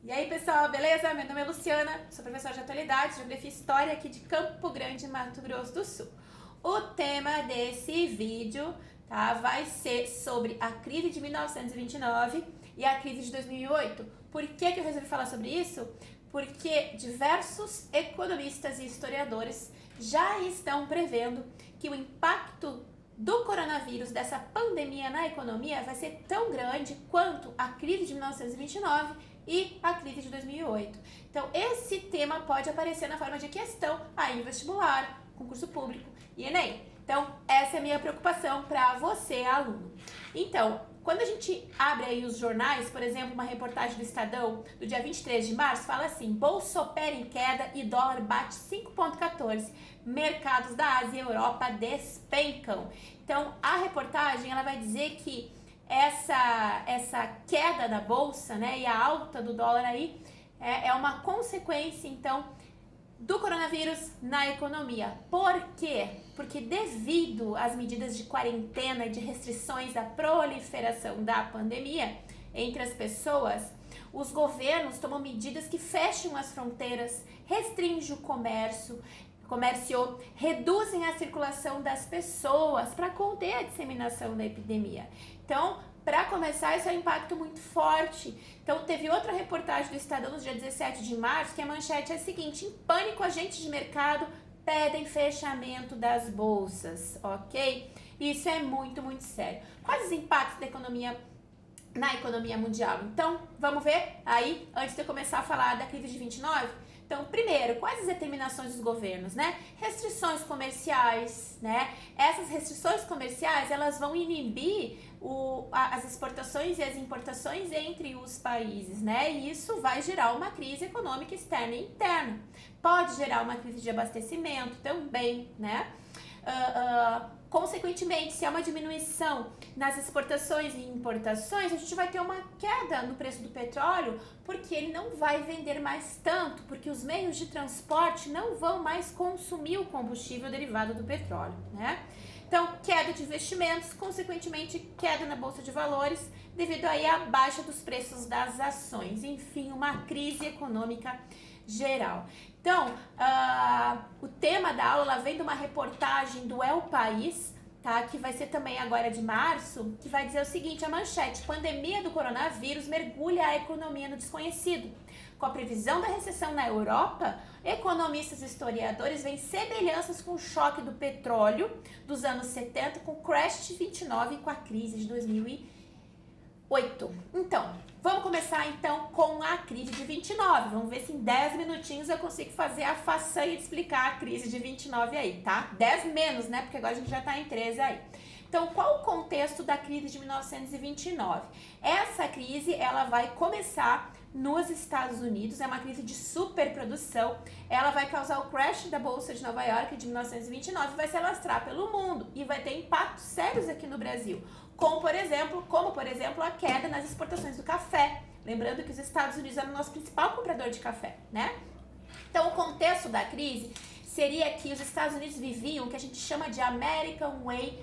E aí, pessoal, beleza? Meu nome é Luciana, sou professora de atualidades, geografia e história aqui de Campo Grande, Mato Grosso do Sul. O tema desse vídeo, tá, vai ser sobre a crise de 1929 e a crise de 2008. Por que eu resolvi falar sobre isso? Porque diversos economistas e historiadores já estão prevendo que o impacto do coronavírus, dessa pandemia na economia, vai ser tão grande quanto a crise de 1929 e a crise de 2008. Então, esse tema pode aparecer na forma de questão aí em vestibular, concurso público e Enem. Então, essa é a minha preocupação para você, aluno. Então, quando a gente abre aí os jornais, por exemplo, uma reportagem do Estadão do dia 23 de março, fala assim: bolsa opera em queda e dólar bate 5,14. Mercados da Ásia e Europa despencam. Então, a reportagem ela vai dizer que essa queda da bolsa, né, e a alta do dólar aí é uma consequência, então, do coronavírus na economia. Por quê? Porque devido às medidas de quarentena e de restrições à proliferação da pandemia entre as pessoas, os governos tomam medidas que fecham as fronteiras, restringem o comércio, reduzem a circulação das pessoas para conter a disseminação da epidemia. Então, para começar, isso é um impacto muito forte. Então, teve outra reportagem do Estadão no dia 17 de março, que a manchete é a seguinte: em pânico, agentes de mercado pedem fechamento das bolsas, ok? Isso é muito, muito sério. Quais os impactos da economia na economia mundial? Então, vamos ver aí, antes de eu começar a falar da crise de 29? Então, primeiro, quais as determinações dos governos, né? Restrições comerciais, né? Essas restrições comerciais, elas vão inibir as exportações e as importações entre os países, né? E isso vai gerar uma crise econômica externa e interna. Pode gerar uma crise de abastecimento também, né? Consequentemente, se há uma diminuição nas exportações e importações, a gente vai ter uma queda no preço do petróleo, porque ele não vai vender mais tanto, porque os meios de transporte não vão mais consumir o combustível derivado do petróleo, né? Então, queda de investimentos, consequentemente, queda na Bolsa de Valores, devido aí à baixa dos preços das ações. Enfim, uma crise econômica geral. Então, o tema da aula vem de uma reportagem do El País, tá? Que vai ser também agora de março, que vai dizer o seguinte: a manchete: pandemia do coronavírus mergulha a economia no desconhecido. Com a previsão da recessão na Europa, economistas e historiadores veem semelhanças com o choque do petróleo dos anos 70, com o crash de 29 e com a crise de 2008. Então, vamos começar então com a crise de 29. Vamos ver se em 10 minutinhos eu consigo fazer a façanha de explicar a crise de 29 aí, tá? 10 menos, né? Porque agora a gente já tá em 13 aí. Então, qual o contexto da crise de 1929? Essa crise, ela vai começar nos Estados Unidos, é uma crise de superprodução, ela vai causar o crash da Bolsa de Nova York de 1929 e vai se alastrar pelo mundo e vai ter impactos sérios aqui no Brasil, como por exemplo a queda nas exportações do café. Lembrando que os Estados Unidos eram o nosso principal comprador de café, né? Então, o contexto da crise seria que os Estados Unidos viviam o que a gente chama de American Way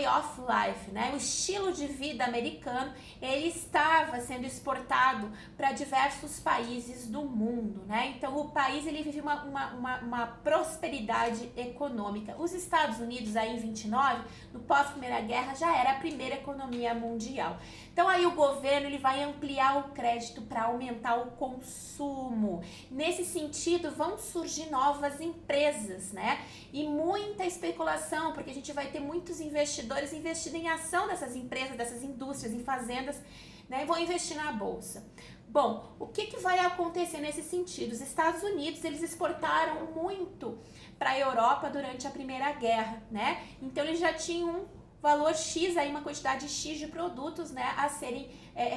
of Life, né? O estilo de vida americano, ele estava sendo exportado para diversos países do mundo, né? Então, o país, ele vive uma prosperidade econômica. Os Estados Unidos, aí em 29, no pós-Primeira Guerra, já era a primeira economia mundial. Então, aí o governo, ele vai ampliar o crédito para aumentar o consumo. Nesse sentido, vão surgir novas empresas, né? E muita especulação, porque a gente vai ter muitos investidores investindo em ação dessas empresas, dessas indústrias, em fazendas, né? E vão investir na bolsa. Bom, o que vai acontecer nesse sentido? Os Estados Unidos, eles exportaram muito para a Europa durante a Primeira Guerra, né? Então, eles já tinham um valor X, aí uma quantidade X de produtos, né, a serem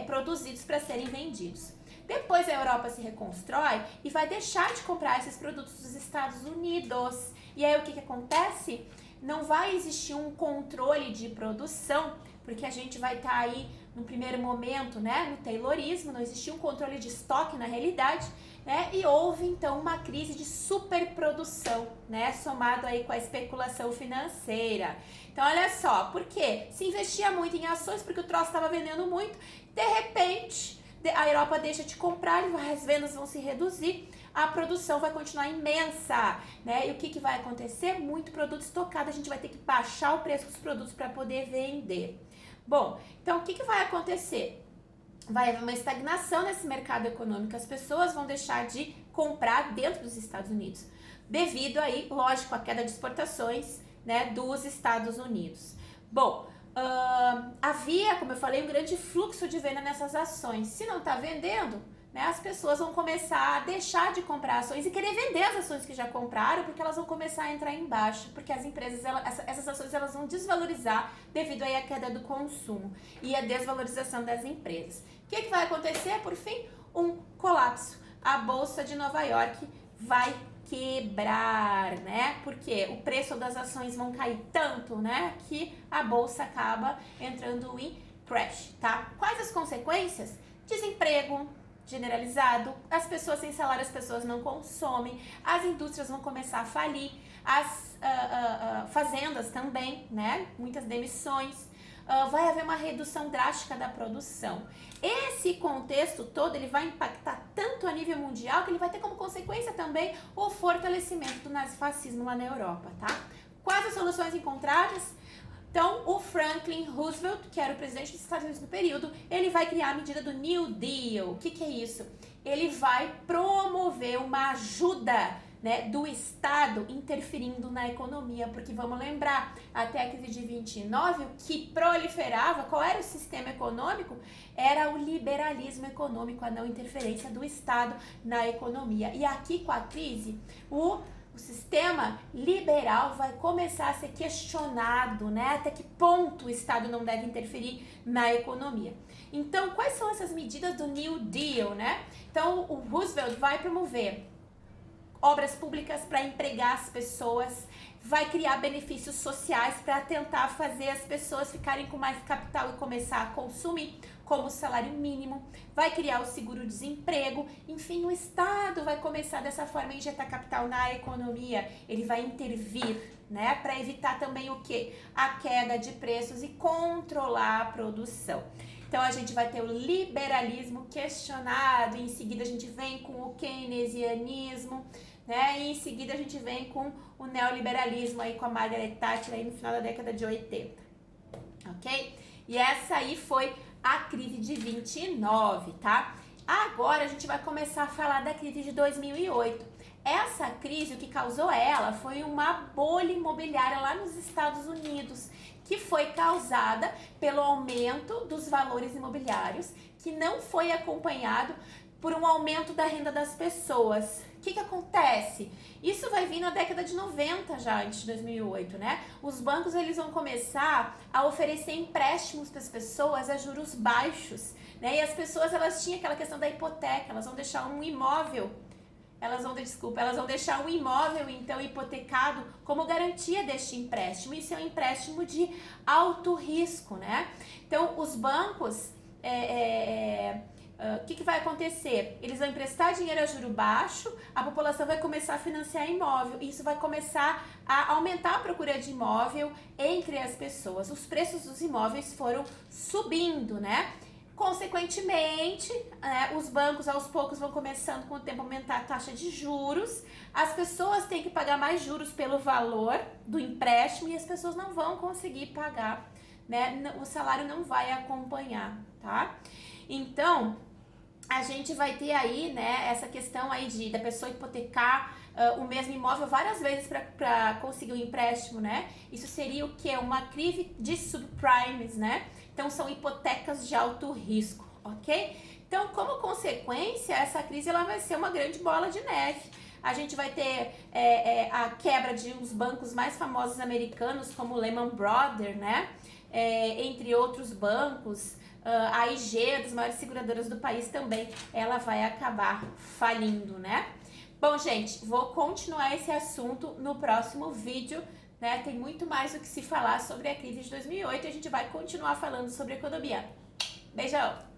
produzidos para serem vendidos. Depois a Europa se reconstrói e vai deixar de comprar esses produtos dos Estados Unidos. E aí o que acontece? Não vai existir um controle de produção, porque a gente vai estar aí no primeiro momento, né, no Taylorismo, não existia um controle de estoque na realidade, né, e houve então uma crise de superprodução, né, somado aí com a especulação financeira. Então olha só, por quê? Se investia muito em ações porque o troço estava vendendo muito, de repente a Europa deixa de comprar, as vendas vão se reduzir, a produção vai continuar imensa, né? E o que vai acontecer? Muito produto estocado, a gente vai ter que baixar o preço dos produtos para poder vender. Bom, então o que vai acontecer? Vai haver uma estagnação nesse mercado econômico, as pessoas vão deixar de comprar dentro dos Estados Unidos, devido aí, lógico, à queda de exportações, né, dos Estados Unidos. Bom, havia, como eu falei, um grande fluxo de venda nessas ações. Se não está vendendo, né, as pessoas vão começar a deixar de comprar ações e querer vender as ações que já compraram, porque elas vão começar a entrar em baixa, porque as empresas, essas ações elas vão desvalorizar devido aí à queda do consumo e a desvalorização das empresas. O que vai acontecer? Por fim, um colapso. A Bolsa de Nova York vai quebrar, né? Porque o preço das ações vão cair tanto, né, que a bolsa acaba entrando em crash, tá? Quais as consequências? Desemprego generalizado, as pessoas sem salário, as pessoas não consomem, as indústrias vão começar a falir, as fazendas também, né? Muitas demissões. Vai haver uma redução drástica da produção. Esse contexto todo ele vai impactar tanto a nível mundial que ele vai ter como consequência também o fortalecimento do nazifascismo lá na Europa, tá? Quais as soluções encontradas? Então, o Franklin Roosevelt, que era o presidente dos Estados Unidos no período, ele vai criar a medida do New Deal. O que é isso? Ele vai promover uma ajuda, né, do Estado interferindo na economia, porque vamos lembrar, até a crise de 29, o que proliferava, qual era o sistema econômico? Era o liberalismo econômico, a não interferência do Estado na economia. E aqui com a crise, o sistema liberal vai começar a ser questionado, né? Até que ponto o Estado não deve interferir na economia. Então, quais são essas medidas do New Deal, né? Então, o Roosevelt vai promover obras públicas para empregar as pessoas, vai criar benefícios sociais para tentar fazer as pessoas ficarem com mais capital e começar a consumir, como o salário mínimo, vai criar o seguro-desemprego, enfim, o Estado vai começar dessa forma a injetar capital na economia, ele vai intervir, né, para evitar também o quê? A queda de preços e controlar a produção. Então, a gente vai ter o liberalismo questionado, e em seguida a gente vem com o keynesianismo, né? E em seguida a gente vem com o neoliberalismo aí com a Margaret Thatcher aí no final da década de 80, ok? E essa aí foi a crise de 29, tá? Agora a gente vai começar a falar da crise de 2008. Essa crise, o que causou ela foi uma bolha imobiliária lá nos Estados Unidos, que foi causada pelo aumento dos valores imobiliários, que não foi acompanhado por um aumento da renda das pessoas. O que acontece? Isso vai vir na década de 90 já, antes de 2008, né? Os bancos eles vão começar a oferecer empréstimos para as pessoas a juros baixos, né? E as pessoas elas tinham aquela questão da hipoteca, elas vão deixar um imóvel, elas vão deixar um imóvel então hipotecado como garantia deste empréstimo. Isso é um empréstimo de alto risco, né? Então os bancos o que vai acontecer? Eles vão emprestar dinheiro a juro baixo, a população vai começar a financiar imóvel, e isso vai começar a aumentar a procura de imóvel entre as pessoas. Os preços dos imóveis foram subindo, né? Consequentemente, os bancos aos poucos vão começando com o tempo a aumentar a taxa de juros, as pessoas têm que pagar mais juros pelo valor do empréstimo e as pessoas não vão conseguir pagar, né? O salário não vai acompanhar, tá? Então, a gente vai ter aí, né, essa questão aí da pessoa hipotecar o mesmo imóvel várias vezes para conseguir um empréstimo, né? Isso seria o que? Uma crise de subprimes, né? Então, são hipotecas de alto risco, ok? Então, como consequência, essa crise ela vai ser uma grande bola de neve. A gente vai ter a quebra de uns bancos mais famosos americanos, como o Lehman Brothers, né? Entre outros bancos. A IG, das maiores seguradoras do país também, ela vai acabar falindo, né? Bom, gente, vou continuar esse assunto no próximo vídeo, né? Tem muito mais o que se falar sobre a crise de 2008 e a gente vai continuar falando sobre economia. Beijão!